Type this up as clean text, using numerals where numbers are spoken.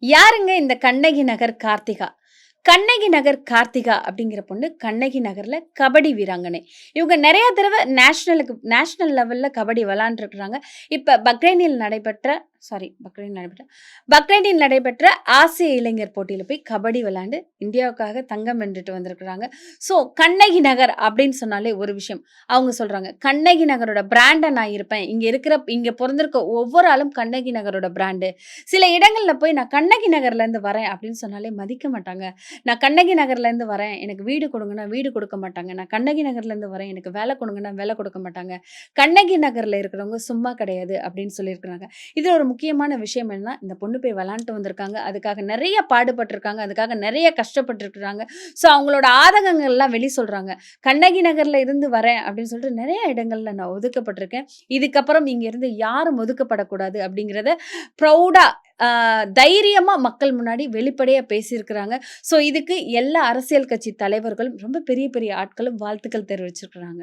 யாருங்க இந்த கண்ணகி நகர் கார்த்திகா? கண்ணகி நகர் கார்த்திகா அப்படிங்கிற பொண்ணு கண்ணகி நகர்ல கபடி வீராங்கனை. இவங்க நெறைய தடவ நேஷனல் லெவல்ல கபடி விளையாண்டுருக்காங்க. இப்ப பக்ரைனில் நடைபெற்ற ஆசிய இளைஞர் போட்டியில போய் கபடி விளையாண்டு இந்தியாவுக்காக தங்கம் வென்றுட்டு வந்திருக்கிறாங்க. ஸோ கண்ணகி நகர் அப்படின்னு சொன்னாலே ஒரு விஷயம். அவங்க சொல்றாங்க, "கண்ணகி நகரோட பிராண்டா நான் இருப்பேன். இங்க பொறந்திருக்க ஒவ்வொரு ஆளும் கண்ணகி நகரோட பிராண்டு." சில இடங்கள்ல போய் நான் கண்ணகி நகர்லேருந்து வரேன் அப்படின்னு சொன்னாலே மதிக்க மாட்டாங்க. நான் கண்ணகி நகர்லேருந்து வரேன், எனக்கு வீடு கொடுங்கன்னா வீடு கொடுக்க மாட்டாங்க. நான் கண்ணகி நகர்லேருந்து வரேன், எனக்கு வேலை கொடுங்கன்னா வேலை கொடுக்க மாட்டாங்க. கண்ணகி நகர்ல இருக்கிறவங்க சும்மா கிடையாது அப்படின்னு சொல்லியிருக்கிறாங்க. இதுல ஒரு முக்கியமான விஷயம் என்னன்னா, இந்த பொண்ணு போய் விளையாண்ட்டு வந்திருக்காங்க. அதுக்காக நெறைய பாடுபட்டுருக்காங்க. அதுக்காக நெறைய கஷ்டப்பட்டுருக்காங்க. ஸோ அவங்களோட ஆதங்கங்கள்லாம் சொல்றாங்க. கண்ணகி நகர்ல இருந்து வரேன் அப்படின்னு சொல்லிட்டு நெறைய இடங்கள்ல நான் ஒதுக்கப்பட்டிருக்கேன். இதுக்கப்புறம் இங்க இருந்து யாரும் ஒதுக்கப்படக்கூடாது அப்படிங்கிறத ப்ரவுடா தைரியமா மக்கள் முன்னாடி வெளிப்படையா பேசியிருக்கிறாங்க. ஸோ இதுக்கு எல்லா அரசியல் கட்சி தலைவர்களும் ரொம்ப பெரிய பெரிய ஆட்களும் வாழ்த்துக்கள் தெரிவிச்சிருக்கிறாங்க.